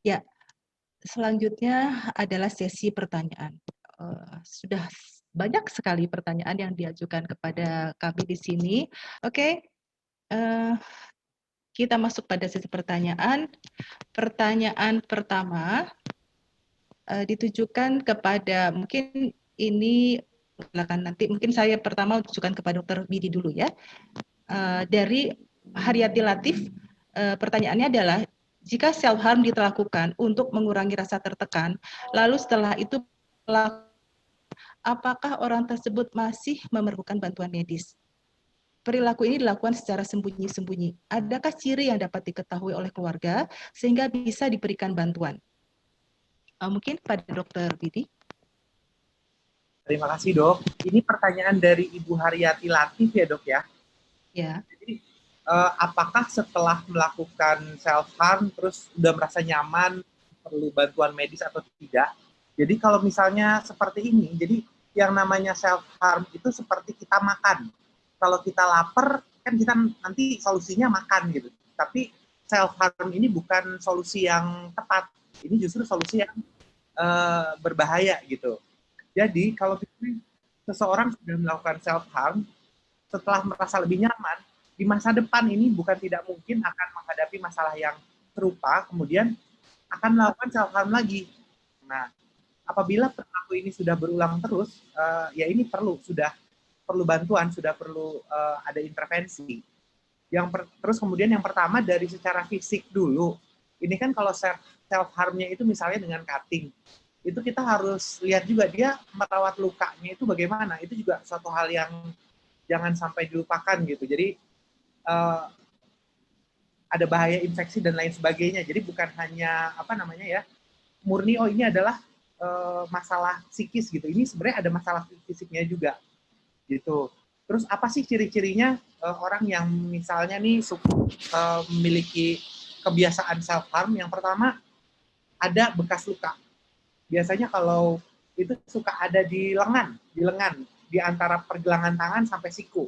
Ya, selanjutnya adalah sesi pertanyaan. Sudah banyak sekali pertanyaan yang diajukan kepada kami di sini. Oke, eee, kita masuk pada sesi pertanyaan. Pertanyaan pertama, ditujukan kepada mungkin ini silakan nanti mungkin saya pertama tujukan kepada Dokter Widi dulu ya. Dari Haryati Latif, pertanyaannya adalah, jika self harm dilakukan untuk mengurangi rasa tertekan, lalu setelah itu apakah orang tersebut masih memerlukan bantuan medis? Perilaku ini dilakukan secara sembunyi-sembunyi. Adakah ciri yang dapat diketahui oleh keluarga sehingga bisa diberikan bantuan? Mungkin pada Dokter Widi. Terima kasih, Dok. Ini pertanyaan dari Ibu Haryati Latif ya, Dok ya? Ya. Jadi, apakah setelah melakukan self harm terus udah merasa nyaman, perlu bantuan medis atau tidak? Jadi kalau misalnya seperti ini, jadi yang namanya self harm itu seperti kita makan. Kalau kita lapar, kan kita nanti solusinya makan gitu. Tapi self harm ini bukan solusi yang tepat. Ini justru solusi yang berbahaya gitu. Jadi kalau seseorang sudah melakukan self harm, setelah merasa lebih nyaman, di masa depan ini bukan tidak mungkin akan menghadapi masalah yang serupa, kemudian akan melakukan self harm lagi. Nah, apabila perilaku ini sudah berulang terus, ya ini sudah perlu bantuan, sudah perlu ada intervensi. Terus kemudian yang pertama dari secara fisik dulu. Ini kan kalau self harmnya itu misalnya dengan cutting, itu kita harus lihat juga dia merawat lukanya itu bagaimana. Itu juga suatu hal yang jangan sampai dilupakan gitu. Jadi ada bahaya infeksi dan lain sebagainya. Jadi bukan hanya murni ini adalah masalah psikis gitu. Ini sebenarnya ada masalah fisiknya juga gitu. Terus apa sih ciri-cirinya orang yang misalnya nih memiliki kebiasaan self harm? Yang pertama, ada bekas luka. Biasanya kalau itu suka ada di lengan, di antara pergelangan tangan sampai siku.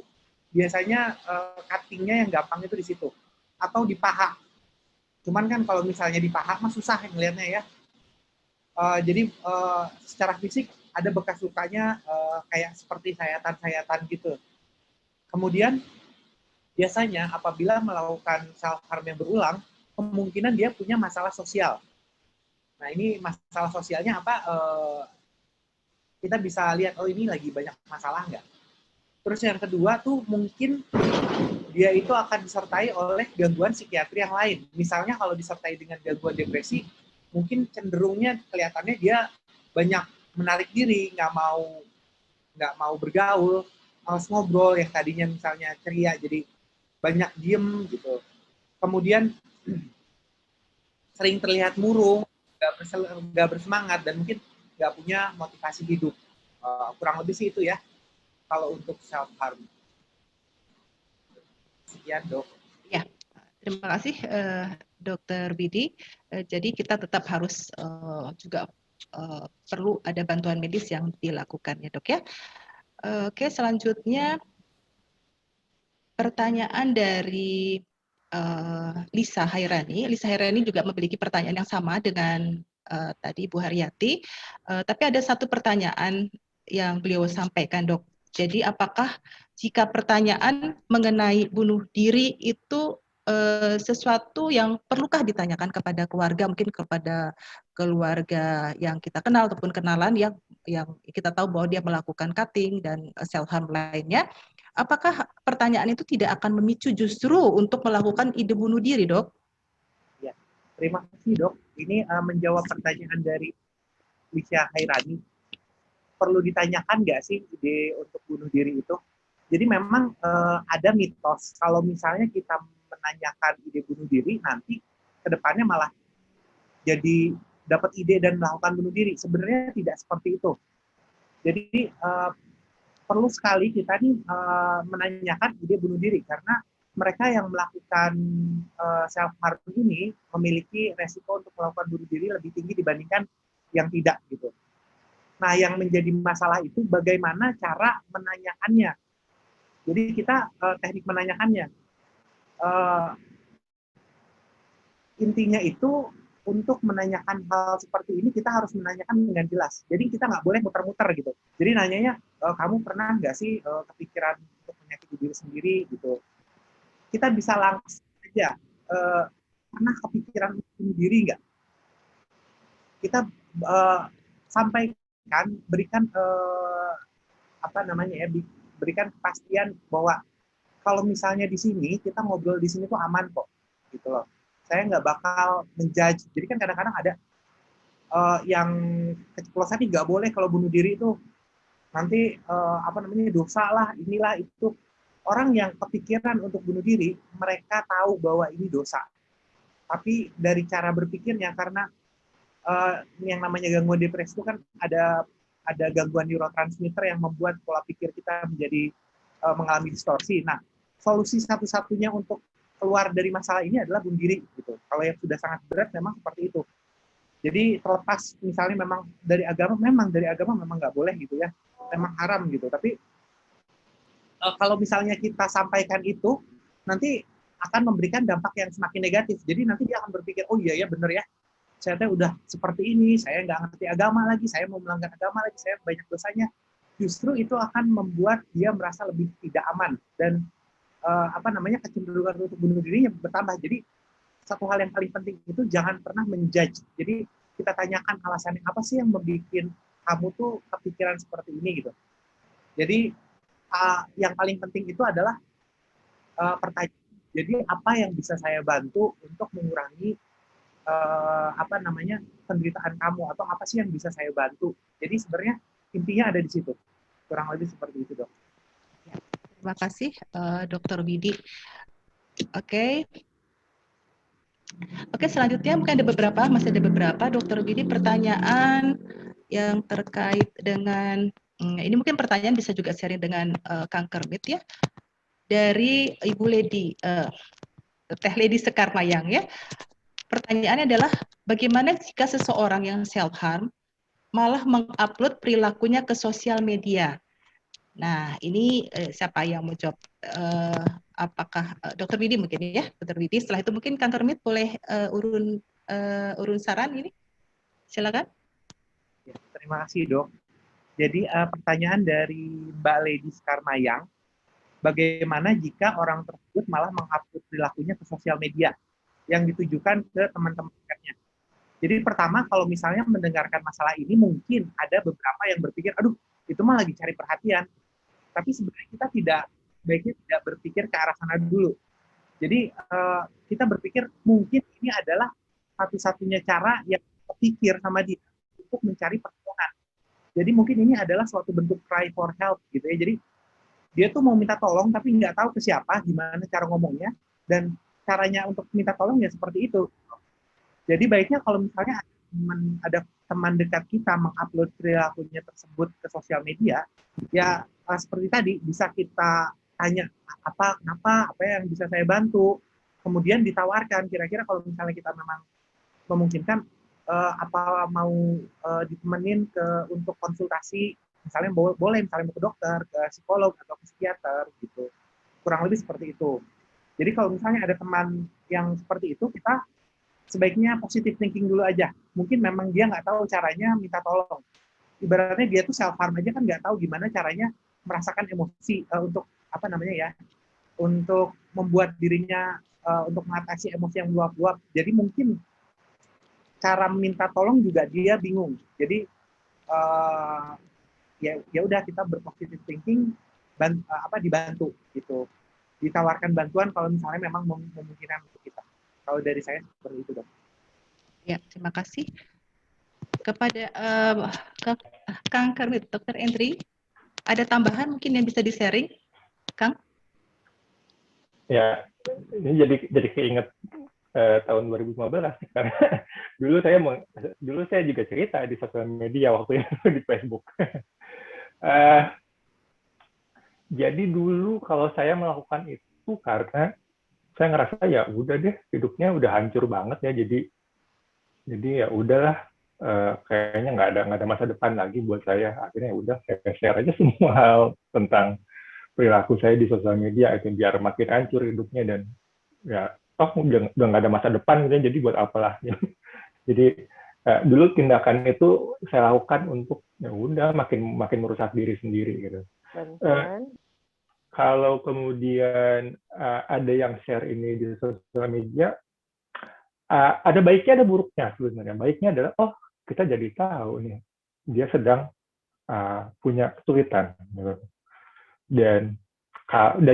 Biasanya cuttingnya yang gampang itu di situ. Atau di paha. Cuman kan kalau misalnya di paha mah susah ngelihatnya ya. Jadi secara fisik ada bekas lukanya kayak seperti sayatan-sayatan gitu. Kemudian biasanya apabila melakukan self harm yang berulang, kemungkinan dia punya masalah sosial. Nah ini masalah sosialnya apa? Kita bisa lihat, oh ini lagi banyak masalah nggak? Terus yang kedua tuh mungkin dia itu akan disertai oleh gangguan psikiatri yang lain. Misalnya kalau disertai dengan gangguan depresi, mungkin cenderungnya kelihatannya dia banyak menarik diri, nggak mau bergaul, males ngobrol, yang tadinya misalnya ceria jadi banyak diem gitu. Kemudian sering terlihat murung, nggak bersemangat, dan mungkin nggak punya motivasi hidup. Kurang lebih sih itu ya, kalau untuk self harm. Sekian, Dok. Ya, terima kasih Dokter Bidi. Jadi kita tetap harus juga perlu ada bantuan medis yang dilakukan ya Dok ya. Oke, selanjutnya pertanyaan dari Lisa Hairani. Lisa Hairani juga memiliki pertanyaan yang sama dengan tadi Bu Haryati. Tapi ada satu pertanyaan yang beliau sampaikan, Dok. Jadi apakah jika pertanyaan mengenai bunuh diri itu sesuatu yang perlukah ditanyakan kepada keluarga, mungkin kepada keluarga yang kita kenal ataupun kenalan yang kita tahu bahwa dia melakukan cutting dan self harm lainnya, apakah pertanyaan itu tidak akan memicu justru untuk melakukan ide bunuh diri, Dok? Ya, terima kasih, Dok. Ini menjawab pertanyaan dari Lisha Hairani. Perlu ditanyakan nggak sih ide untuk bunuh diri itu? Jadi memang ada mitos kalau misalnya kita menanyakan ide bunuh diri, nanti kedepannya malah jadi dapat ide dan melakukan bunuh diri. Sebenarnya tidak seperti itu. Jadi perlu sekali kita nih menanyakan ide bunuh diri, karena mereka yang melakukan self harm ini memiliki resiko untuk melakukan bunuh diri lebih tinggi dibandingkan yang tidak gitu. Nah, yang menjadi masalah itu bagaimana cara menanyakannya. Jadi kita teknik menanyakannya. Intinya itu untuk menanyakan hal seperti ini kita harus menanyakan dengan jelas. Jadi kita nggak boleh muter-muter gitu. Jadi nanyanya, kamu pernah nggak sih kepikiran untuk menyakiti diri sendiri gitu. Kita bisa langsung aja, pernah kepikiran untuk bunuh diri nggak? Kita sampaikan, berikan berikan kepastian bahwa kalau misalnya di sini kita ngobrol di sini tuh aman kok, gitu loh. Saya nggak bakal menjudge. Jadi kan kadang-kadang ada yang keceplosan nggak boleh kalau bunuh diri itu nanti dosa lah, inilah itu. Orang yang kepikiran untuk bunuh diri, mereka tahu bahwa ini dosa. Tapi dari cara berpikirnya, karena yang namanya gangguan depresi itu kan ada gangguan neurotransmitter yang membuat pola pikir kita menjadi mengalami distorsi. Nah, solusi satu-satunya untuk keluar dari masalah ini adalah bunuh diri gitu. Kalau yang sudah sangat berat memang seperti itu. Jadi terlepas misalnya memang dari agama memang nggak boleh gitu ya, memang haram gitu. Tapi kalau misalnya kita sampaikan itu, nanti akan memberikan dampak yang semakin negatif. Jadi nanti dia akan berpikir, oh iya ya bener ya, saya udah seperti ini, saya nggak ngerti agama lagi, saya mau melanggar agama lagi, saya banyak dosanya. Justru itu akan membuat dia merasa lebih tidak aman dan kecenderungan untuk bunuh dirinya bertambah. Jadi satu hal yang paling penting itu jangan pernah menjudge. Jadi kita tanyakan alasannya apa sih yang membuat kamu tuh kepikiran seperti ini gitu. Jadi yang paling penting itu adalah pertanyaan. Jadi apa yang bisa saya bantu untuk mengurangi penderitaan kamu, atau apa sih yang bisa saya bantu. Jadi sebenarnya intinya ada di situ. Kurang lebih seperti itu, Dok. Terima kasih, Dr. Widi. Oke. Oke, selanjutnya mungkin masih ada beberapa, Dr. Widi, pertanyaan yang terkait dengan, ini mungkin pertanyaan bisa juga sharing dengan Kang Kermit ya, dari Ibu Lady, Teh Lady Sekar Mayang ya. Pertanyaannya adalah, bagaimana jika seseorang yang self-harm malah mengupload perilakunya ke sosial media? Nah, ini siapa yang mau jawab? Apakah Dr. Widi mungkin ya? Dr. Widi, setelah itu mungkin Kang Kermit boleh urun saran ini? Silakan. Ya, terima kasih, Dok. Jadi pertanyaan dari Mbak Lady Sekar Mayang, bagaimana jika orang tersebut malah mengupload perilakunya ke sosial media yang ditujukan ke teman-teman dekatnya? Jadi pertama, kalau misalnya mendengarkan masalah ini, mungkin ada beberapa yang berpikir, aduh, itu mah lagi cari perhatian. Tapi sebenarnya kita baiknya tidak berpikir ke arah sana dulu. Jadi kita berpikir mungkin ini adalah satu-satunya cara yang terpikir sama dia untuk mencari pertolongan. Jadi mungkin ini adalah suatu bentuk cry for help gitu ya. Jadi dia tuh mau minta tolong tapi nggak tahu ke siapa, gimana cara ngomongnya, dan caranya untuk minta tolong ya seperti itu. Jadi baiknya kalau misalnya ada teman dekat kita mengupload perilakunya tersebut ke sosial media, ya seperti tadi bisa kita tanya kenapa, apa yang bisa saya bantu, kemudian ditawarkan kira-kira kalau misalnya kita memang memungkinkan apa mau ditemenin untuk konsultasi, misalnya boleh misalnya mau ke dokter, ke psikolog atau ke psikiater gitu, kurang lebih seperti itu. Jadi kalau misalnya ada teman yang seperti itu, kita sebaiknya positive thinking dulu aja. Mungkin memang dia nggak tahu caranya minta tolong. Ibaratnya dia tuh self harm aja kan nggak tahu gimana caranya merasakan emosi untuk untuk membuat dirinya untuk mengatasi emosi yang meluap-luap. Jadi mungkin cara minta tolong juga dia bingung. Jadi ya udah kita berpositive thinking, dibantu gitu. Ditawarkan bantuan kalau misalnya memang memungkinkan untuk kita. Kalau dari saya seperti itu, Dok. Ya, terima kasih. Kepada Kang Kermit, Dr. Endri, ada tambahan mungkin yang bisa di-sharing, Kang? Ya, ini jadi keinget tahun 2015 karena dulu saya juga cerita di sosial media waktu itu di Facebook. Jadi dulu kalau saya melakukan itu karena saya ngerasa ya udah deh hidupnya udah hancur banget ya, jadi ya udahlah, kayaknya nggak ada masa depan lagi buat saya. Akhirnya udah saya share aja semua hal tentang perilaku saya di sosial media itu biar makin hancur hidupnya, dan ya toh udah nggak ada masa depan gitu, jadi buat apalah. Jadi dulu tindakan itu saya lakukan untuk ya udah makin merusak diri sendiri gitu. Kalau kemudian ada yang share ini di sosial media, ada baiknya ada buruknya sebenarnya. Baiknya adalah kita jadi tahu nih dia sedang punya kesulitan gitu. Dan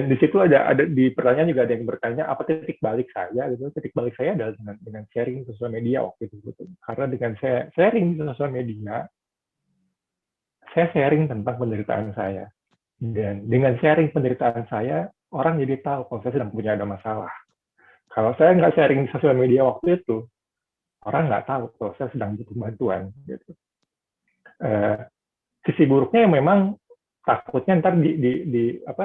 di situ ada di pertanyaan juga ada yang bertanya apa titik balik saya gitu. Titik balik saya adalah dengan sharing di sosial media waktu itu gitu. Karena dengan saya sharing di sosial media, saya sharing tentang penderitaan saya. Dan dengan sharing penderitaan saya, orang jadi tahu kalau saya sedang punya ada masalah. Kalau saya nggak sharing di sosial media waktu itu, orang nggak tahu kalau saya sedang butuh bantuan. Gitu. Sisi buruknya memang takutnya ntar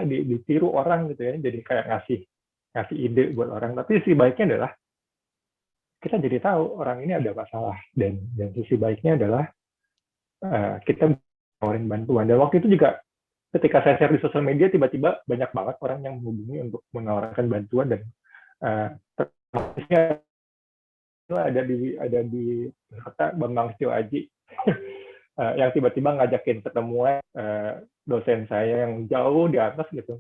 ditiru orang gitu ya, jadi kayak ngasih ide buat orang. Tapi sisi baiknya adalah kita jadi tahu orang ini ada masalah, dan sisi baiknya adalah kita menawarin bantuan. Dan waktu itu juga ketika saya share di sosial media, tiba-tiba banyak banget orang yang menghubungi untuk menawarkan bantuan, dan termasuknya ada di kota Bambang Sio Aji yang tiba-tiba ngajakin ketemuan dosen saya yang jauh di atas gitu,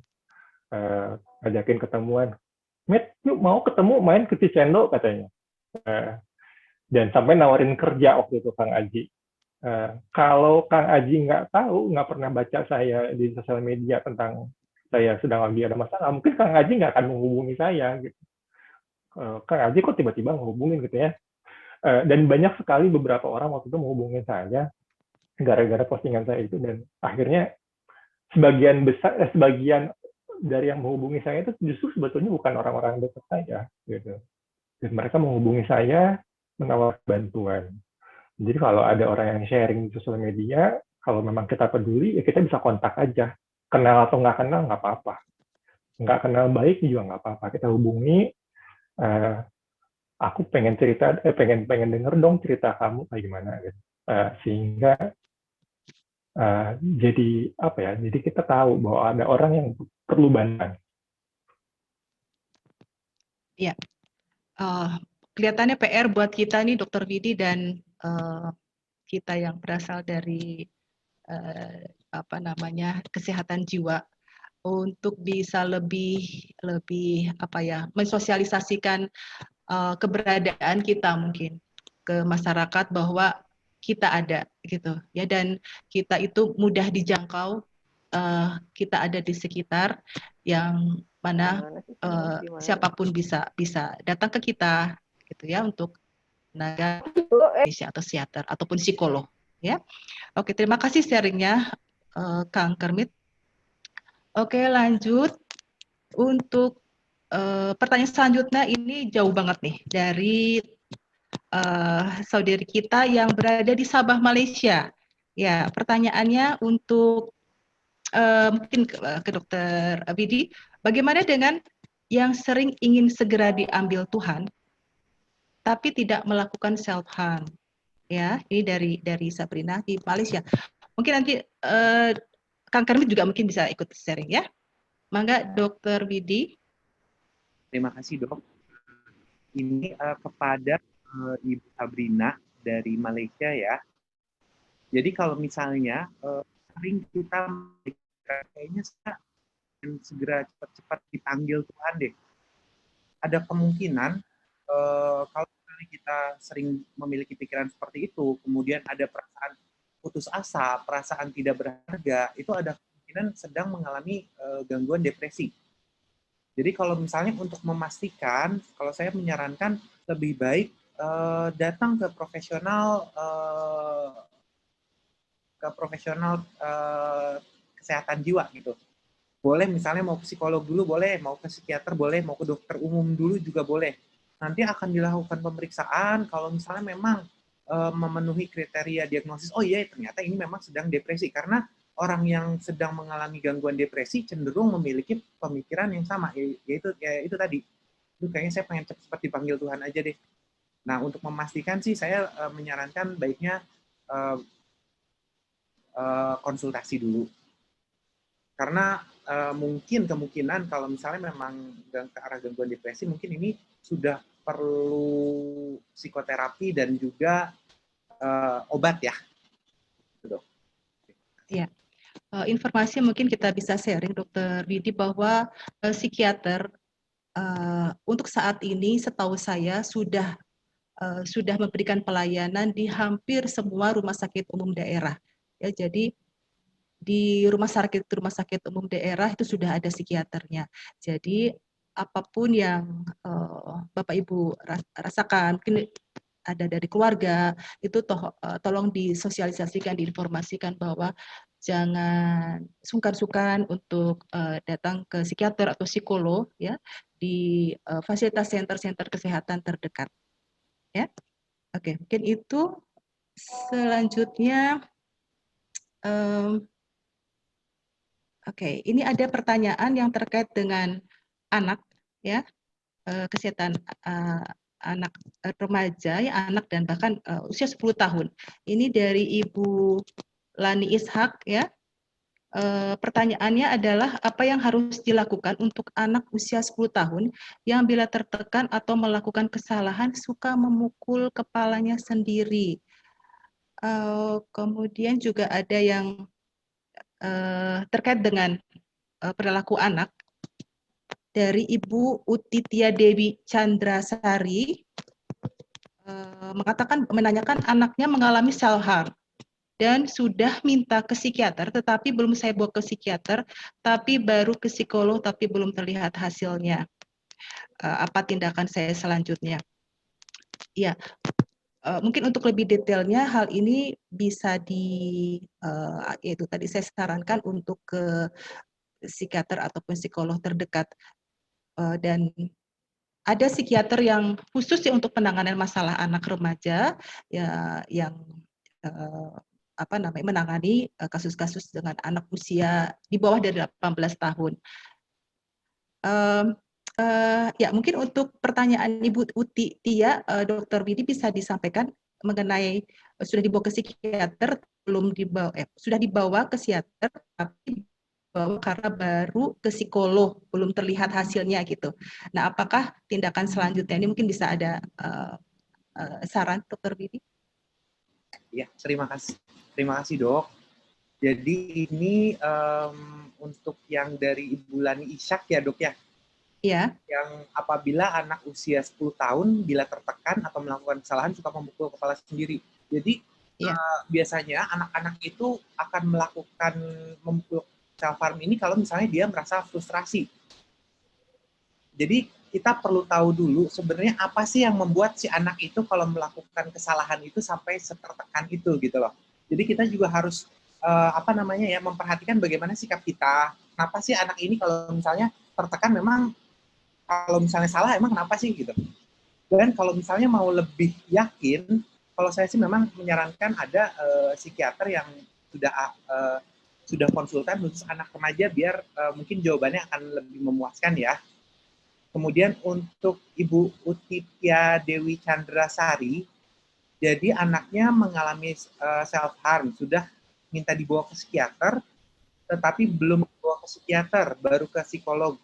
ngajakin ketemuan, Met, yuk mau ketemu main ke Cicendo katanya, dan sampai nawarin kerja waktu itu Kang Aji. Kalau Kang Aji nggak tahu, nggak pernah baca saya di sosial media tentang saya sedang lagi ada masalah, mungkin Kang Aji nggak akan menghubungi saya. Gitu. Kang Aji kok tiba-tiba menghubungin gitu ya. Dan banyak sekali beberapa orang waktu itu menghubungi saya gara-gara postingan saya itu, dan akhirnya sebagian dari yang menghubungi saya itu justru sebetulnya bukan orang-orang dekat saya. Gitu. Dan mereka menghubungi saya menawarkan bantuan. Jadi kalau ada orang yang sharing di sosial media, kalau memang kita peduli, ya kita bisa kontak aja. Kenal atau nggak kenal, nggak apa-apa. Nggak kenal baik juga nggak apa-apa. Kita hubungi, aku pengen cerita, pengen denger dong cerita kamu kayak gimana. Gitu. Sehingga jadi apa ya? Jadi kita tahu bahwa ada orang yang perlu bantuan. Ya, kelihatannya PR buat kita nih, Dr. Widi, dan kita yang berasal dari kesehatan jiwa, untuk bisa lebih mensosialisasikan keberadaan kita mungkin ke masyarakat bahwa kita ada gitu ya, dan kita itu mudah dijangkau, kita ada di sekitar yang mana siapapun bisa datang ke kita gitu ya, untuk tenaga atau psikiater ataupun psikolog ya. Oke, terima kasih sharingnya Kang Kermit. Oke, lanjut untuk pertanyaan selanjutnya. Ini jauh banget nih dari saudari kita yang berada di Sabah, Malaysia. Ya, pertanyaannya untuk mungkin ke Dr. Widi, bagaimana dengan yang sering ingin segera diambil Tuhan tapi tidak melakukan self harm? Ya, ini dari Sabrina di Malaysia. Mungkin nanti Kang Kermit juga mungkin bisa ikut sharing ya. Mangga Dr. Widi. Terima kasih Dok. Ini kepada Ibu Sabrina dari Malaysia ya. Jadi kalau misalnya sering kita kayaknya segera cepat-cepat dipanggil Tuhan deh. Ada kemungkinan kalau kita sering memiliki pikiran seperti itu, kemudian ada perasaan putus asa, perasaan tidak berharga, itu ada kemungkinan sedang mengalami gangguan depresi. Jadi kalau misalnya untuk memastikan, kalau saya menyarankan lebih baik datang ke profesional kesehatan jiwa gitu. Boleh misalnya mau ke psikolog dulu boleh, mau ke psikiater boleh, mau ke dokter umum dulu juga boleh. Nanti akan dilakukan pemeriksaan, kalau misalnya memang memenuhi kriteria diagnosis, oh iya ternyata ini memang sedang depresi, karena orang yang sedang mengalami gangguan depresi cenderung memiliki pemikiran yang sama, yaitu tadi, itu kayaknya saya pengen cepat dipanggil Tuhan aja deh. Nah, untuk memastikan sih saya menyarankan baiknya konsultasi dulu. Karena mungkin kemungkinan kalau misalnya memang ke arah gangguan depresi, mungkin ini sudah perlu psikoterapi dan juga obat ya, Dok. Ya, informasi mungkin kita bisa sharing, Dokter Widi, bahwa psikiater untuk saat ini setahu saya sudah memberikan pelayanan di hampir semua rumah sakit umum daerah. Ya, jadi di rumah sakit umum daerah itu sudah ada psikiaternya. Jadi apapun yang Bapak Ibu rasakan, mungkin ada dari keluarga, itu tolong disosialisasikan, diinformasikan bahwa jangan sungkan-sungkan untuk datang ke psikiater atau psikolog ya di fasilitas senter kesehatan terdekat ya. Oke, mungkin itu. Selanjutnya ini ada pertanyaan yang terkait dengan anak ya, kesehatan anak remaja ya, anak dan bahkan usia 10 tahun. Ini dari Ibu Lani Ishak ya. Pertanyaannya adalah apa yang harus dilakukan untuk anak usia 10 tahun yang bila tertekan atau melakukan kesalahan suka memukul kepalanya sendiri. Kemudian juga ada yang terkait dengan perilaku anak dari Ibu Utitia Dewi Chandrasari, menanyakan anaknya mengalami self harm dan sudah minta ke psikiater, tetapi belum saya bawa ke psikiater, tapi baru ke psikolog, tapi belum terlihat hasilnya. Apa tindakan saya selanjutnya? Ya, mungkin untuk lebih detailnya hal ini bisa yaitu tadi saya sarankan untuk ke psikiater ataupun psikolog terdekat, dan ada psikiater yang khusus ya untuk penanganan masalah anak remaja ya, yang menangani kasus-kasus dengan anak usia di bawah dari 18 tahun. Ya mungkin untuk pertanyaan Ibu Uti Tia, Dokter Widi bisa disampaikan mengenai sudah dibawa ke psikiater, sudah dibawa ke psikiater, tapi dibawa karena baru ke psikolog, belum terlihat hasilnya gitu. Nah, apakah tindakan selanjutnya ini mungkin bisa ada saran, Dokter Widi? Ya, terima kasih Dok. Jadi ini untuk yang dari Ibu Lani Ishak ya Dok ya? Iya. Yang apabila anak usia 10 tahun bila tertekan atau melakukan kesalahan suka memukul kepala sendiri. Jadi biasanya anak-anak itu akan melakukan memukul self harm ini kalau misalnya dia merasa frustrasi. Jadi kita perlu tahu dulu sebenarnya apa sih yang membuat si anak itu kalau melakukan kesalahan itu sampai setertekan itu gitu loh. Jadi kita juga harus memperhatikan bagaimana sikap kita. Kenapa sih anak ini kalau misalnya tertekan memang kalau misalnya salah emang kenapa sih gitu. Dan kalau misalnya mau lebih yakin, kalau saya sih memang menyarankan ada psikiater yang sudah konsultan khusus anak remaja biar mungkin jawabannya akan lebih memuaskan ya. Kemudian untuk Ibu Utitia Dewi Chandrasari, jadi anaknya mengalami self harm, sudah minta dibawa ke psikiater, tetapi belum dibawa ke psikiater, baru ke psikolog,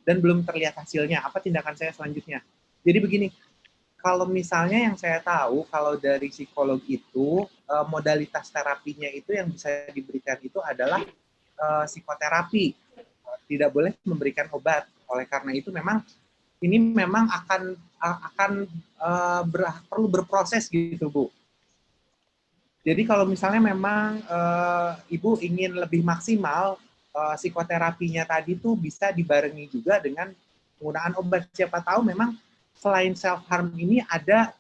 dan belum terlihat hasilnya. Apa tindakan saya selanjutnya? Jadi begini, kalau misalnya yang saya tahu, kalau dari psikolog itu, modalitas terapinya itu yang bisa diberikan itu adalah psikoterapi. Tidak boleh memberikan obat. Oleh karena itu memang ini memang akan perlu berproses gitu Bu. Jadi kalau misalnya memang Ibu ingin lebih maksimal, psikoterapinya tadi tuh bisa dibarengi juga dengan penggunaan obat. Siapa tahu memang selain self harm ini ada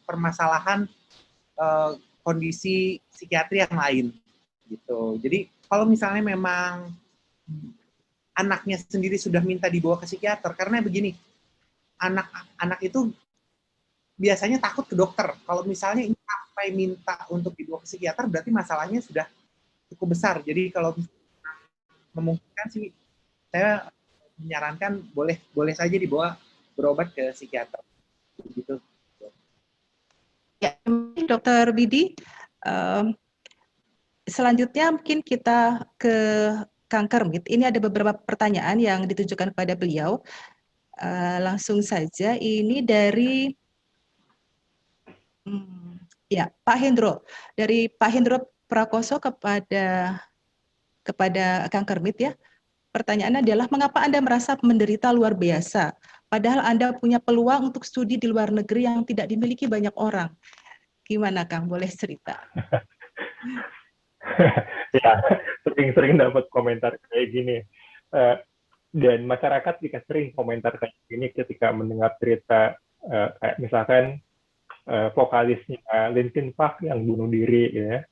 permasalahan kondisi psikiatri yang lain gitu. Jadi kalau misalnya memang anaknya sendiri sudah minta dibawa ke psikiater, karena begini, anak itu biasanya takut ke dokter. Kalau misalnya ini sampai minta untuk dibawa ke psikiater, berarti masalahnya sudah cukup besar. Jadi kalau memungkinkan sih, saya menyarankan boleh saja dibawa berobat ke psikiater. Gitu. Ya, Dokter Widi, selanjutnya mungkin kita ke kanker. Ini ada beberapa pertanyaan yang ditujukan kepada beliau. langsung saja ini dari ya Pak Hendro, dari Pak Hendro Prakoso kepada Kang Kermit ya. Pertanyaannya adalah mengapa Anda merasa menderita luar biasa padahal Anda punya peluang untuk studi di luar negeri yang tidak dimiliki banyak orang. Gimana Kang, boleh cerita? Ya, sering-sering dapat komentar kayak gini. Eh, dan masyarakat juga sering komentar kayak gini ketika mendengar cerita kayak misalkan vokalisnya Linkin Park yang bunuh diri ya.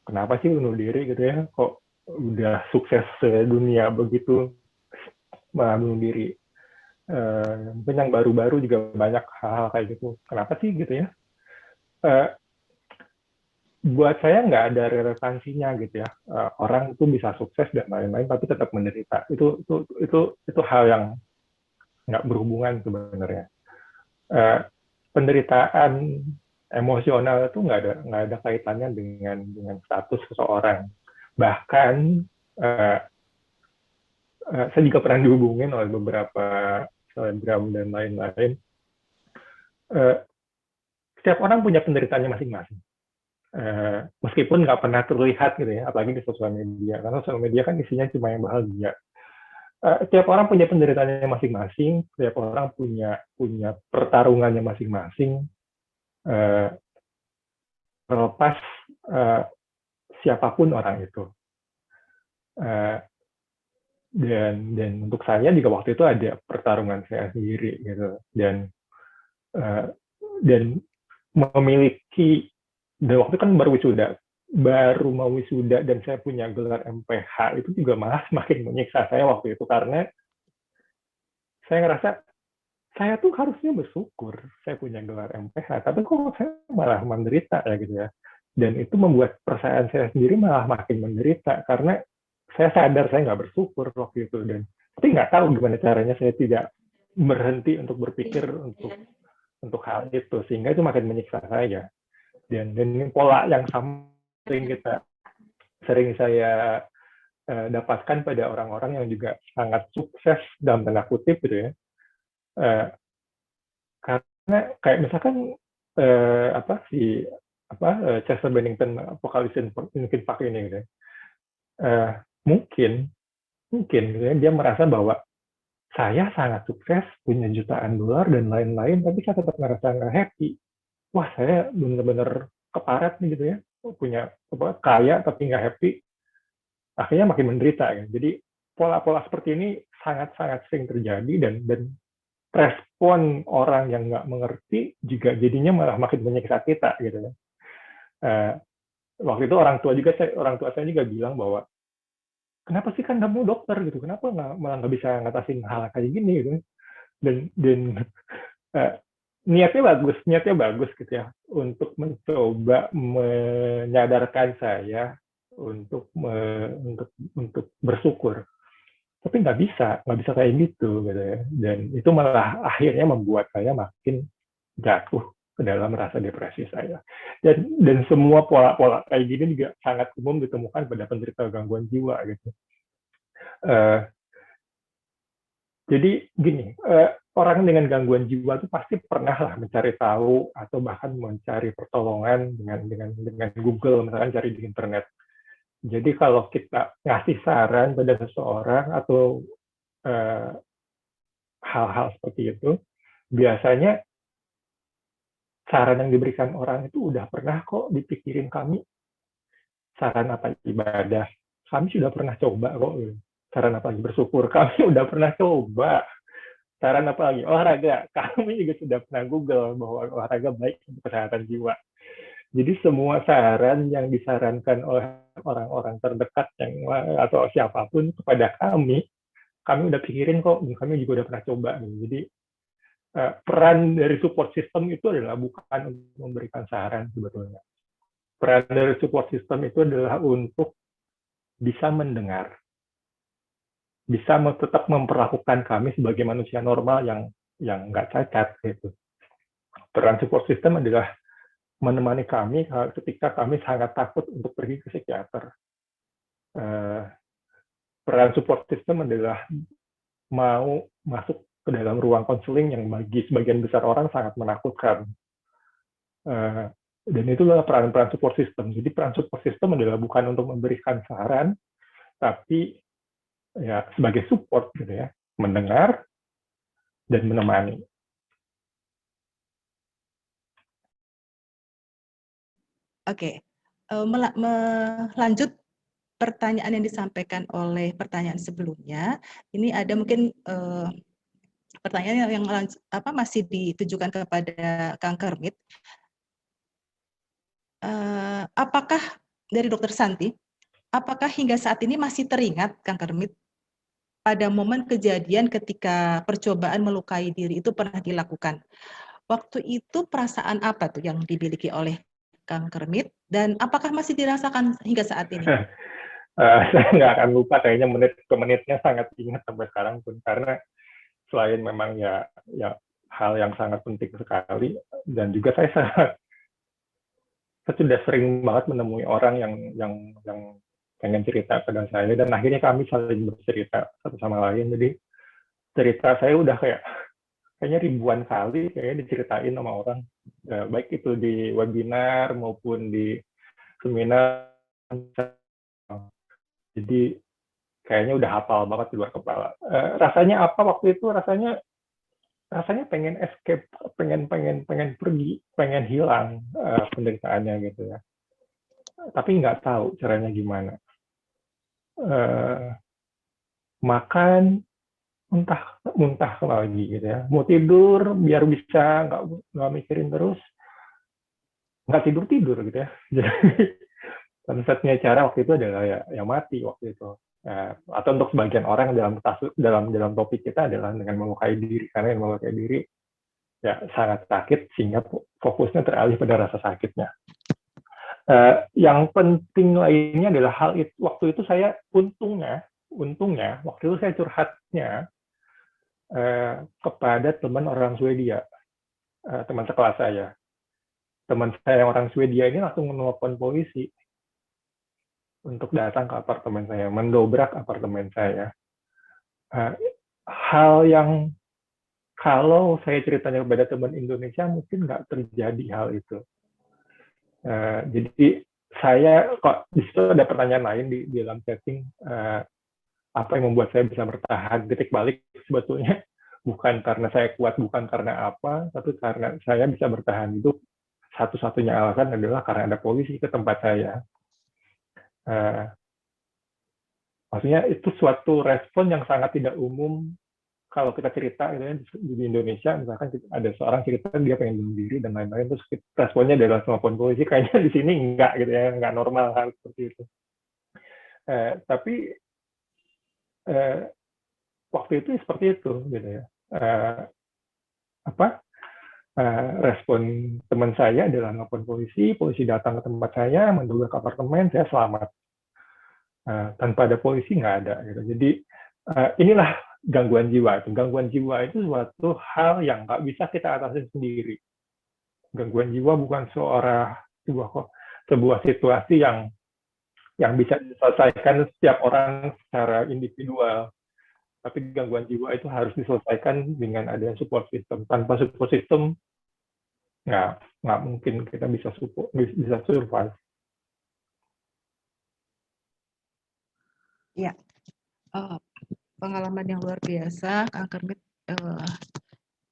Kenapa sih bunuh diri gitu ya? Kok udah sukses sedunia begitu malah bunuh diri? Mungkin yang baru-baru juga banyak hal-hal kayak gitu. Kenapa sih gitu ya? Buat saya nggak ada relevansinya gitu ya. Orang itu bisa sukses dan lain-lain tapi tetap menderita. Itu hal yang nggak berhubungan sebenarnya. Penderitaan emosional itu nggak ada kaitannya dengan status seseorang. Bahkan saya juga pernah dihubungin oleh beberapa selebgram dan lain-lain. Setiap orang punya penderitaannya masing-masing. Meskipun nggak pernah terlihat gitu ya, apalagi di sosial media. Karena sosial media kan isinya cuma yang bahagia. Setiap orang punya penderitaannya masing-masing, setiap orang punya pertarungannya masing-masing. Terlepas siapapun orang itu. Dan untuk saya juga waktu itu ada pertarungan saya sendiri gitu, dan memiliki, dan waktu kan baru mau wisuda dan saya punya gelar MPH itu juga malah semakin menyiksa saya waktu itu, karena saya ngerasa saya tuh harusnya bersyukur saya punya gelar MPH, tapi kok saya malah menderita ya gitu ya. Dan itu membuat perasaan saya sendiri malah makin menderita, karena saya sadar saya nggak bersyukur waktu itu, dan tapi nggak tahu gimana caranya saya tidak berhenti untuk berpikir untuk hal itu, sehingga itu makin menyiksa saya. Dan ini pola yang sering saya dapatkan pada orang-orang yang juga sangat sukses dalam tanda kutip gitu ya. Karena kayak misalkan Chester Bennington, vokalis Linkin Park ini gitu ya. Mungkin gitu ya, dia merasa bahwa saya sangat sukses, punya jutaan dolar dan lain-lain, tapi saya tetap merasa nggak happy. Wah, saya benar-benar keparet nih gitu ya, punya kaya tapi nggak happy, akhirnya makin menderita ya. Jadi pola-pola seperti ini sangat-sangat sering terjadi, dan respon orang yang nggak mengerti juga jadinya malah makin menyiksa kita gitu ya. Waktu itu orang tua saya juga bilang bahwa kenapa sih, kan kamu dokter gitu, kenapa malah nggak bisa ngatasin hal kayak gini gitu. Dan niatnya bagus gitu ya, untuk mencoba menyadarkan saya untuk bersyukur, tapi nggak bisa kayak gitu ya. Dan itu malah akhirnya membuat saya makin jatuh ke dalam rasa depresi saya. Dan semua pola-pola kayak gini juga sangat umum ditemukan pada penderita gangguan jiwa gitu. Jadi gini, orang dengan gangguan jiwa itu pasti pernah lah mencari tahu atau bahkan mencari pertolongan dengan Google, misalkan cari di internet. Jadi kalau kita ngasih saran pada seseorang atau hal-hal seperti itu, biasanya saran yang diberikan orang itu udah pernah kok dipikirin kami. Saran apa ibadah, kami sudah pernah coba kok. Saran apa lagi bersyukur, kami udah pernah coba. Saran apa lagi olahraga, kami juga sudah pernah Google bahwa olahraga baik untuk kesehatan jiwa. Jadi semua saran yang disarankan oleh orang-orang terdekat atau siapapun kepada kami udah pikirin kok, kami juga udah pernah coba. Jadi peran dari support system itu adalah bukan untuk memberikan saran sebetulnya. Peran dari support system itu adalah untuk bisa mendengar, bisa tetap memperlakukan kami sebagai manusia normal yang nggak cacat gitu. Peran support system adalah menemani kami ketika kami sangat takut untuk pergi ke psikiater. Peran support system adalah mau masuk ke dalam ruang konseling yang bagi sebagian besar orang sangat menakutkan. Dan itulah peran-peran support system. Jadi peran support system adalah bukan untuk memberikan saran, tapi ya sebagai support gitu ya, mendengar dan menemani. Oke, melanjut pertanyaan yang disampaikan oleh pertanyaan sebelumnya, ini ada mungkin pertanyaan yang masih ditujukan kepada Kang Kermit. Apakah dari Dokter Santi, apakah hingga saat ini masih teringat Kang Kermit pada momen kejadian ketika percobaan melukai diri itu pernah dilakukan? Waktu itu perasaan apa tuh yang dimiliki oleh Kang Kermit dan apakah masih dirasakan hingga saat ini? Saya nggak akan lupa, kayaknya menit ke menitnya sangat ingat sampai sekarang pun, karena selain memang ya hal yang sangat penting sekali, dan juga saya sudah sering banget menemui orang yang pengen cerita pada saya, dan akhirnya kami saling bercerita satu sama lain. Jadi cerita saya udah kayaknya ribuan kali kayaknya diceritain sama orang, baik itu di webinar maupun di seminar. Jadi kayaknya udah hafal banget di luar kepala. Rasanya apa waktu itu? Rasanya pengen escape, pengen pergi, pengen hilang penderitaannya gitu ya. Tapi nggak tahu caranya gimana. Makan, muntah lagi gitu ya. Mau tidur biar bisa nggak mikirin terus, nggak tidur gitu ya. Jadi satu-satunya cara waktu itu adalah ya mati waktu itu. Atau untuk sebagian orang dalam topik kita adalah dengan melukai diri, karena yang melukai diri ya sangat sakit sehingga fokusnya teralih pada rasa sakitnya. Yang penting lainnya adalah hal itu, waktu itu saya untungnya waktu itu saya curhatnya kepada teman orang Swedia, teman sekelas saya. Teman saya yang orang Swedia ini langsung menelpon polisi untuk datang ke apartemen saya, mendobrak apartemen saya. Hal yang kalau saya ceritanya kepada teman Indonesia mungkin nggak terjadi hal itu. Jadi saya kok di situ ada pertanyaan lain di dalam chatting, apa yang membuat saya bisa bertahan, titik balik sebetulnya bukan karena saya kuat, bukan karena apa, tapi karena saya bisa bertahan hidup, satu-satunya alasan adalah karena ada polisi ke tempat saya. Maksudnya itu suatu respon yang sangat tidak umum kalau kita cerita gitu ya, di Indonesia, misalkan ada seorang cerita dia pengen bunuh diri dan lain-lain, terus responnya adalah telepon polisi, kayaknya di sini enggak gitu ya, enggak normal hal seperti itu. Tapi waktu itu seperti itu gitu ya. Respon teman saya adalah nelfon polisi datang ke tempat saya, mendobrak apartemen, saya selamat. Tanpa ada polisi nggak ada gitu. Jadi inilah gangguan jiwa. Gangguan jiwa itu suatu hal yang nggak bisa kita atasi sendiri. Gangguan jiwa bukan sebuah situasi yang bisa diselesaikan setiap orang secara individual. Tapi gangguan jiwa itu harus diselesaikan dengan adanya support system. Tanpa support system nggak mungkin kita bisa survive. Ya, pengalaman yang luar biasa, Kang Kermit.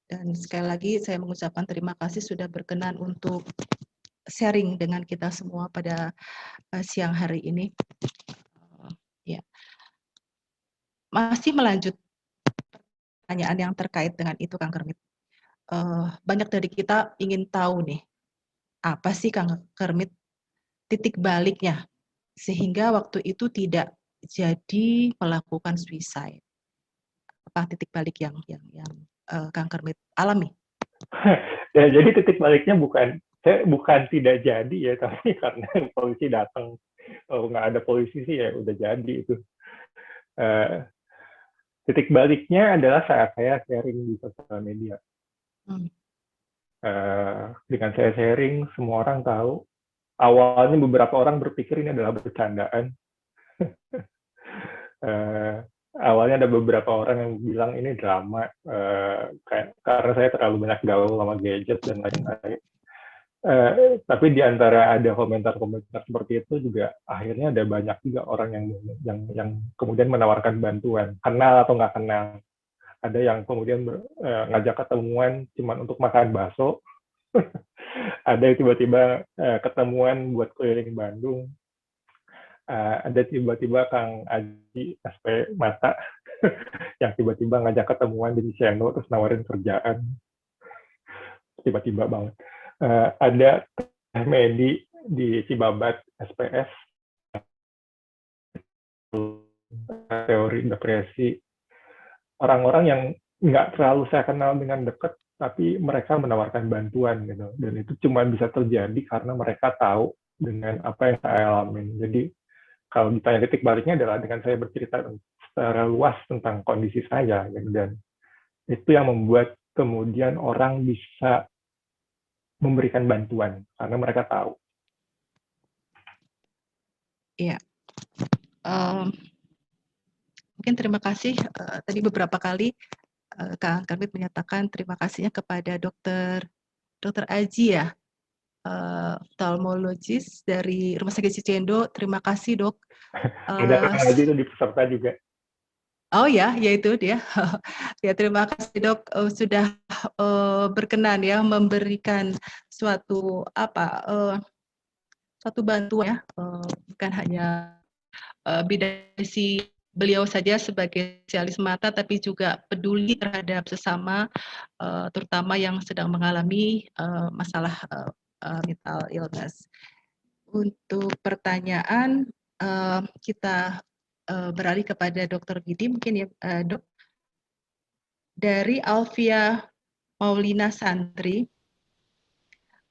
Dan sekali lagi saya mengucapkan terima kasih sudah berkenan untuk sharing dengan kita semua pada siang hari ini. Ya, masih melanjut pertanyaan yang terkait dengan itu, Kang Kermit. Banyak dari kita ingin tahu nih, apa sih Kang Kermit titik baliknya sehingga waktu itu tidak jadi melakukan suicide? Apa titik balik yang Kang Kermit alami? Ya, jadi titik baliknya bukan tidak jadi ya, tapi karena polisi datang. Kalau nggak ada polisi sih ya udah jadi itu. Titik baliknya adalah saat saya sharing di sosial media. Dengan saya sharing, semua orang tahu. Awalnya beberapa orang berpikir ini adalah bercandaan. awalnya ada beberapa orang yang bilang ini drama, karena saya terlalu banyak gaul sama gadget dan lain-lain. Tapi di antara ada komentar-komentar seperti itu juga akhirnya ada banyak juga orang yang kemudian menawarkan bantuan, kenal atau nggak kenal. Ada yang kemudian ngajak ketemuan cuma untuk makan bakso. Ada yang tiba-tiba ketemuan buat keliling Bandung. Ada tiba-tiba Kang Aji SP Mata yang tiba-tiba ngajak ketemuan di channel terus nawarin kerjaan, tiba-tiba banget. Ada Medi di Cibabat SPS, teori depresi. Orang-orang yang nggak terlalu saya kenal dengan dekat, tapi mereka menawarkan bantuan gitu. Dan itu cuma bisa terjadi karena mereka tahu dengan apa yang saya alamin. Jadi kalau ditanya titik baliknya adalah dengan saya bercerita secara luas tentang kondisi saya gitu. Dan itu yang membuat kemudian orang bisa memberikan bantuan karena mereka tahu. Iya. Mungkin terima kasih tadi beberapa kali Kang Kermit menyatakan terima kasihnya kepada Dokter Aji ya, oftalmologis dari Rumah Sakit Cicendo. Terima kasih dok. Ada Kang Aji itu di peserta juga. Oh ya, yaitu dia. Ya terima kasih dok sudah berkenan ya memberikan suatu suatu bantuan ya, bukan hanya bidang beliau saja sebagai spesialis mata, tapi juga peduli terhadap sesama, terutama yang sedang mengalami masalah mental illness. Untuk pertanyaan, kita beralih kepada Dr. Widi mungkin ya, Dok. Dari Alvia Maulina Santri,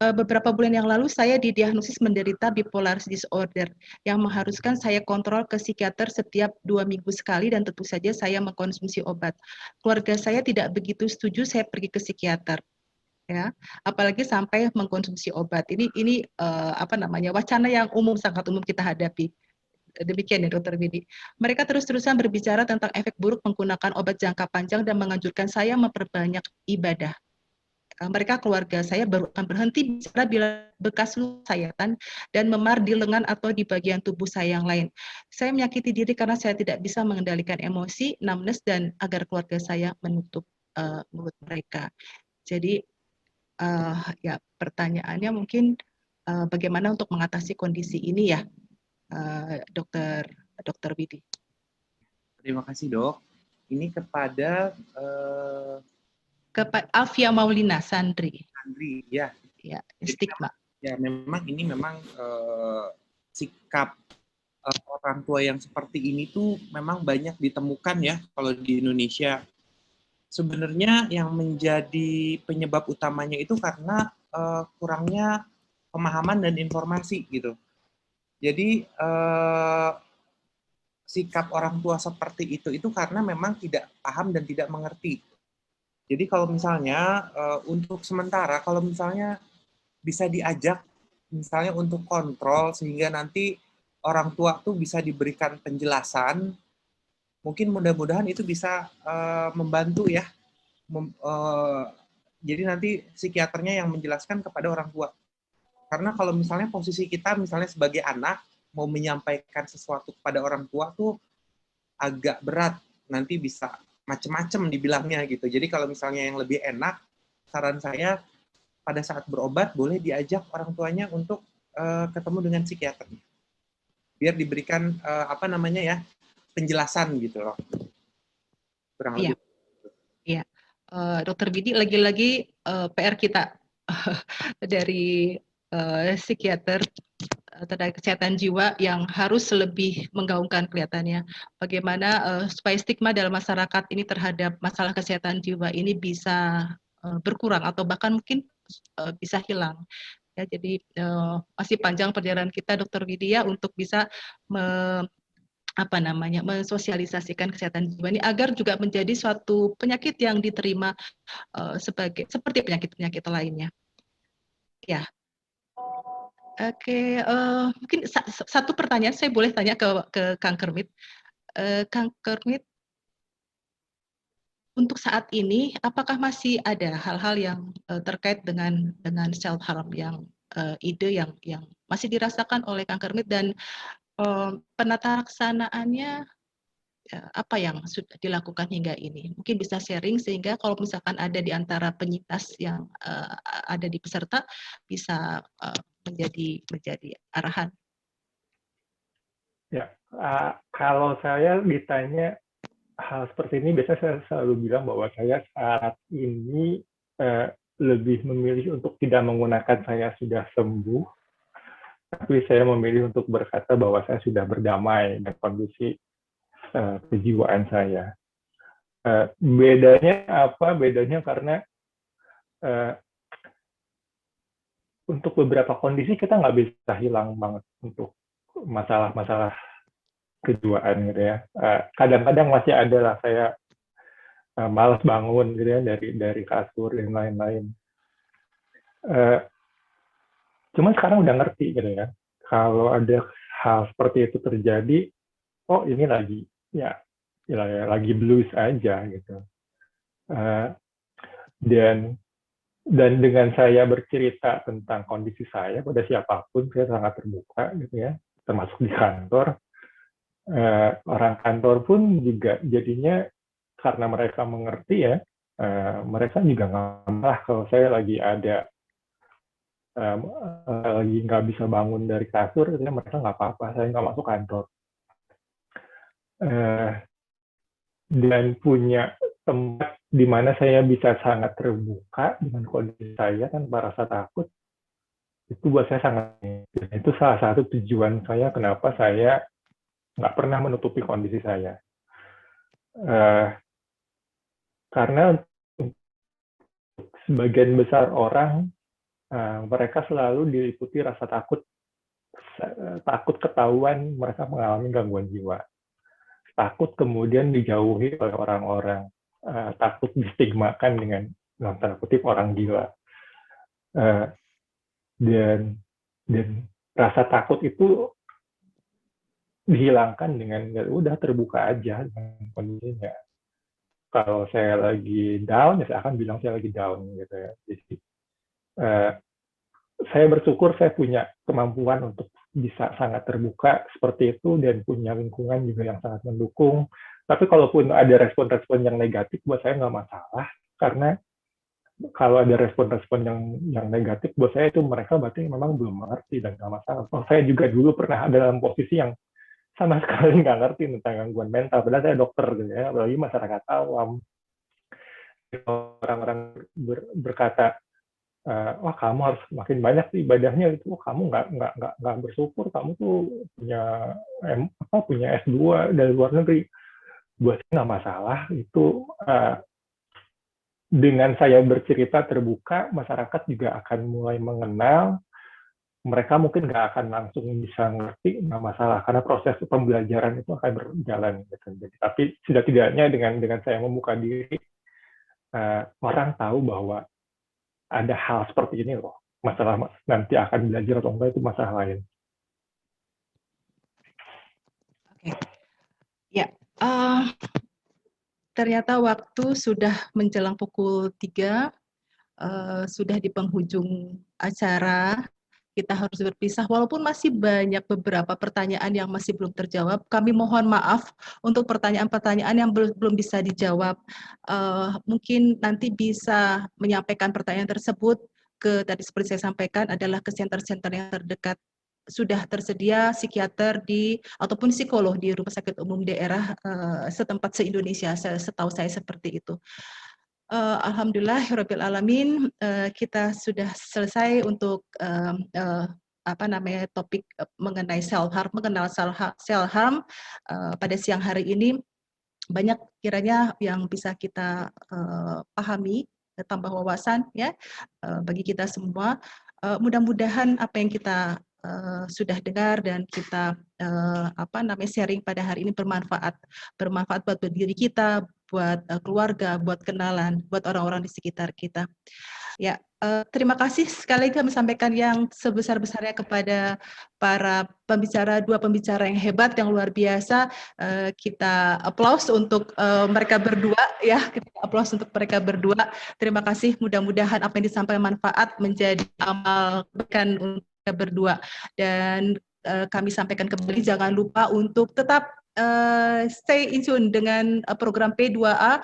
beberapa bulan yang lalu saya didiagnosis menderita bipolar disorder yang mengharuskan saya kontrol ke psikiater setiap 2 minggu sekali dan tentu saja saya mengkonsumsi obat. Keluarga saya tidak begitu setuju saya pergi ke psikiater. Ya, apalagi sampai mengkonsumsi obat. Ini wacana yang sangat umum kita hadapi. Demikian ya Dr. Widi. Mereka terus-terusan berbicara tentang efek buruk menggunakan obat jangka panjang dan menganjurkan saya memperbanyak ibadah. Mereka keluarga saya baru akan berhenti bicara bila bekas luka sayatan dan memar di lengan atau di bagian tubuh saya yang lain. Saya menyakiti diri karena saya tidak bisa mengendalikan emosi, numbness, dan agar keluarga saya menutup mulut mereka. Jadi ya pertanyaannya mungkin bagaimana untuk mengatasi kondisi ini ya, Dokter Widi. Terima kasih dok. Ini kepada Alvia Maulina Santri. Andri, ya. Ya, stigma. Ya, memang ini sikap orang tua yang seperti ini tuh memang banyak ditemukan ya kalau di Indonesia. Sebenarnya yang menjadi penyebab utamanya itu karena kurangnya pemahaman dan informasi gitu. Jadi sikap orang tua seperti itu karena memang tidak paham dan tidak mengerti. Jadi kalau misalnya untuk sementara kalau misalnya bisa diajak misalnya untuk kontrol sehingga nanti orang tua tuh bisa diberikan penjelasan, mungkin mudah-mudahan itu bisa membantu ya. Jadi nanti psikiaternya yang menjelaskan kepada orang tua. Karena kalau misalnya posisi kita misalnya sebagai anak mau menyampaikan sesuatu kepada orang tua tuh agak berat, nanti bisa macem-macem dibilangnya gitu. Jadi kalau misalnya yang lebih enak, saran saya pada saat berobat boleh diajak orang tuanya untuk ketemu dengan psikiater, biar diberikan penjelasan gitu loh. Kurang lebih. Iya, Dokter Widi lagi-lagi PR kita dari psikiater tenaga kesehatan jiwa yang harus lebih menggaungkan kelihatannya bagaimana supaya stigma dalam masyarakat ini terhadap masalah kesehatan jiwa ini bisa berkurang atau bahkan mungkin bisa hilang. Ya, jadi masih panjang perjalanan kita Dokter Widya untuk bisa mensosialisasikan kesehatan jiwa ini agar juga menjadi suatu penyakit yang diterima seperti penyakit-penyakit lainnya. Ya. Oke, mungkin satu pertanyaan saya boleh tanya ke Kang Kermit. Kang Kermit, untuk saat ini, apakah masih ada hal-hal yang terkait dengan self harm yang ide yang masih dirasakan oleh Kang Kermit, dan penata laksanaannya apa yang sudah dilakukan hingga ini? Mungkin bisa sharing sehingga kalau misalkan ada di antara penyintas yang ada di peserta bisa menjadi arahan. Ya, kalau saya ditanya hal seperti ini, biasanya saya selalu bilang bahwa saya saat ini lebih memilih untuk tidak menggunakan saya sudah sembuh, tapi saya memilih untuk berkata bahwa saya sudah berdamai dengan kondisi kejiwaan saya. Bedanya apa? Bedanya karena untuk beberapa kondisi kita nggak bisa hilang banget untuk masalah-masalah kejiwaan gitu ya. Kadang-kadang masih ada lah saya malas bangun gitu ya dari kasur dan lain-lain. Cuman sekarang udah ngerti gitu ya. Kalau ada hal seperti itu terjadi, oh ini lagi lagi blues aja gitu. Dan dengan saya bercerita tentang kondisi saya pada siapapun, saya sangat terbuka gitu ya, termasuk di kantor. Orang kantor pun juga jadinya karena mereka mengerti ya, mereka juga nggak malah kalau saya lagi ada lagi nggak bisa bangun dari kasur, mereka nggak apa-apa, saya nggak masuk kantor. Dan punya tempat di mana saya bisa sangat terbuka dengan kondisi saya tanpa rasa takut, itu buat saya sangat, itu salah satu tujuan saya kenapa saya nggak pernah menutupi kondisi saya. Karena sebagian besar orang, mereka selalu diliputi rasa takut ketahuan mereka mengalami gangguan jiwa, takut kemudian dijauhi oleh orang-orang, takut distigmakan dengan dalam tanda kutip orang gila, dan rasa takut itu dihilangkan dengan ya udah terbuka aja dengan kondisinya. Kalau saya lagi down, ya saya akan bilang saya lagi down gitu ya. Jadi saya bersyukur saya punya kemampuan untuk bisa sangat terbuka seperti itu dan punya lingkungan juga yang sangat mendukung. Tapi kalaupun ada respon-respon yang negatif, buat saya nggak masalah, karena kalau ada respon-respon yang negatif, buat saya itu mereka berarti memang belum mengerti dan nggak masalah. Saya juga dulu pernah ada dalam posisi yang sama sekali nggak ngerti tentang gangguan mental, padahal saya dokter gitu ya, apalagi masyarakat awam. Orang-orang berkata, wah kamu harus makin banyak sih ibadahnya, itu kamu nggak bersyukur, kamu tuh punya S2 dari luar negeri. Buat saya nggak masalah itu. Dengan saya bercerita terbuka, masyarakat juga akan mulai mengenal. Mereka mungkin nggak akan langsung bisa ngerti, nggak masalah, karena proses pembelajaran itu akan berjalan. Gitu. Jadi, tapi setidaknya dengan saya membuka diri, orang tahu bahwa ada hal seperti ini loh. Masalah nanti akan belajar atau enggak itu masalah lain. Oke, ya. Ternyata waktu sudah menjelang pukul 3, sudah di penghujung acara. Kita harus berpisah, walaupun masih banyak beberapa pertanyaan yang masih belum terjawab. Kami mohon maaf untuk pertanyaan-pertanyaan yang belum bisa dijawab. Mungkin nanti bisa menyampaikan pertanyaan tersebut tadi seperti saya sampaikan adalah ke center-center yang terdekat. Sudah tersedia psikiater ataupun psikolog di rumah sakit umum daerah setempat se-Indonesia, setahu saya seperti itu. Alhamdulillah, Rabbil Alamin, kita sudah selesai untuk topik mengenai self-harm, mengenal self-harm pada siang hari ini. Banyak kiranya yang bisa kita pahami, tambah wawasan ya bagi kita semua. Mudah-mudahan apa yang kita sudah dengar dan kita sharing pada hari ini bermanfaat buat diri kita, buat keluarga, buat kenalan, buat orang-orang di sekitar kita. Ya, terima kasih sekali lagi kami sampaikan yang sebesar-besarnya kepada para pembicara, dua pembicara yang hebat, yang luar biasa. Kita applause untuk mereka berdua, ya, kita applause untuk mereka berdua. Terima kasih, mudah-mudahan apa yang disampaikan manfaat menjadi amal kebaikan untuk mereka berdua. Dan kami sampaikan kembali, jangan lupa untuk tetap stay in tune dengan program P2A,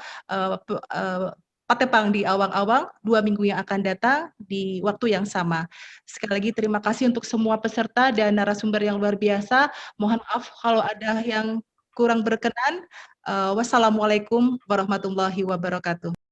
Patepang di awang-awang 2 minggu yang akan datang di waktu yang sama. Sekali lagi terima kasih untuk semua peserta dan narasumber yang luar biasa. Mohon maaf kalau ada yang kurang berkenan. Wassalamualaikum warahmatullahi wabarakatuh.